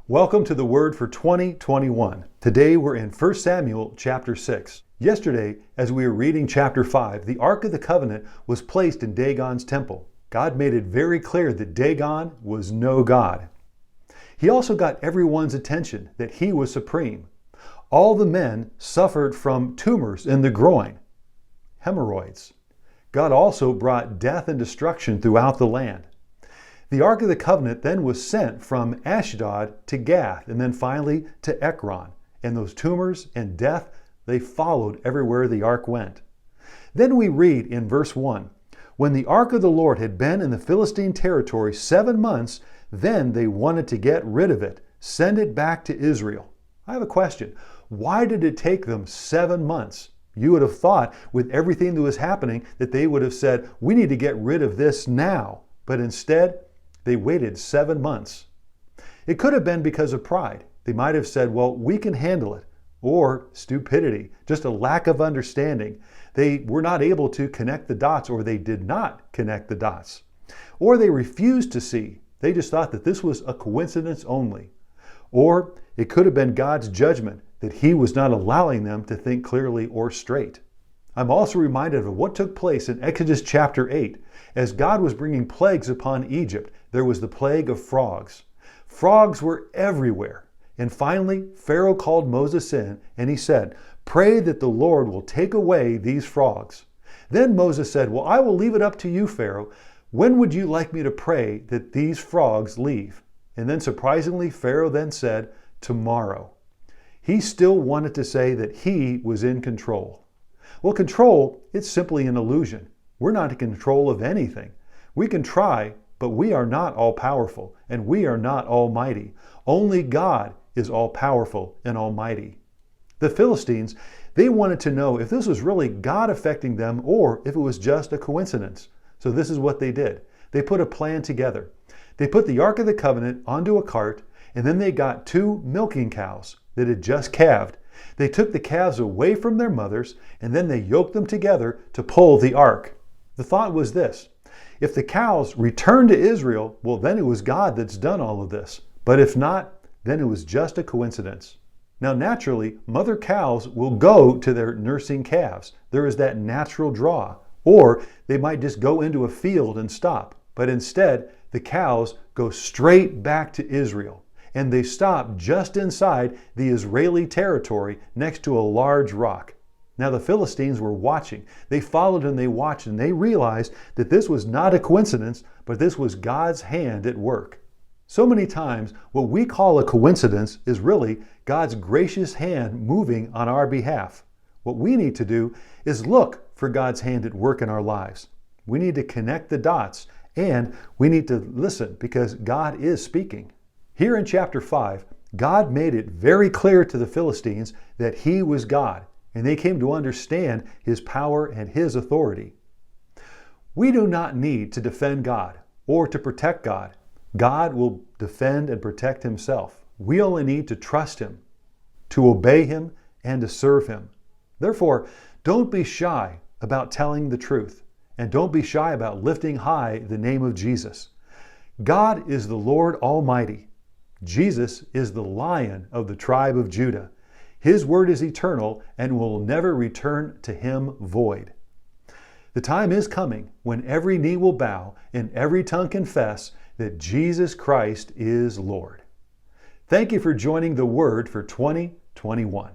Welcome to the Word for 2021. Today we're in 1 Samuel chapter 6. Yesterday, as we were reading chapter 5, the Ark of the Covenant was placed in Dagon's temple. God made it very clear that Dagon was no God. He also got everyone's attention that he was supreme. All the men suffered from tumors in the groin, hemorrhoids. God also brought death and destruction throughout the land. The Ark of the Covenant then was sent from Ashdod to Gath and then finally to Ekron. And those tumors and death, they followed everywhere the Ark went. Then we read in verse 1, when the Ark of the Lord had been in the Philistine territory 7 months, then they wanted to get rid of it, send it back to Israel. I have a question. Why did it take them 7 months? You would have thought with everything that was happening that they would have said, we need to get rid of this now. But instead, they waited 7 months. It could have been because of pride. They might have said, well, we can handle it. Or stupidity, just a lack of understanding. They were not able to connect the dots, or they did not connect the dots. Or they refused to see. They just thought that this was a coincidence only. Or it could have been God's judgment that He was not allowing them to think clearly or straight. I'm also reminded of what took place in Exodus chapter 8. As God was bringing plagues upon Egypt, there was the plague of frogs. Frogs were everywhere. And finally, Pharaoh called Moses in and he said, pray that the Lord will take away these frogs. Then Moses said, well, I will leave it up to you, Pharaoh. When would you like me to pray that these frogs leave? And then surprisingly, Pharaoh then said, tomorrow. He still wanted to say that he was in control. Well, control, it's simply an illusion. We're not in control of anything. We can try, but we are not all-powerful, and we are not almighty. Only God is all-powerful and almighty. The Philistines, they wanted to know if this was really God affecting them or if it was just a coincidence. So this is what they did. They put a plan together. They put the Ark of the Covenant onto a cart, and then they got 2 milking cows that had just calved. They took the calves away from their mothers, and then they yoked them together to pull the ark. The thought was this: if the cows returned to Israel, well, then it was God that's done all of this. But if not, then it was just a coincidence. Now, naturally, mother cows will go to their nursing calves. There is that natural draw. Or they might just go into a field and stop. But instead, the cows go straight back to Israel. And they stop just inside the Israeli territory next to a large rock. Now the Philistines were watching. They followed and they watched, and they realized that this was not a coincidence, but this was God's hand at work. So many times, what we call a coincidence is really God's gracious hand moving on our behalf. What we need to do is look for God's hand at work in our lives. We need to connect the dots, and we need to listen because God is speaking. Here in chapter 5, God made it very clear to the Philistines that He was God, and they came to understand His power and His authority. We do not need to defend God or to protect God. God will defend and protect Himself. We only need to trust Him, to obey Him, and to serve Him. Therefore, don't be shy about telling the truth, and don't be shy about lifting high the name of Jesus. God is the Lord Almighty. Jesus is the Lion of the tribe of Judah. His word is eternal and will never return to Him void. The time is coming when every knee will bow and every tongue confess that Jesus Christ is Lord. Thank you for joining the Word for 2021.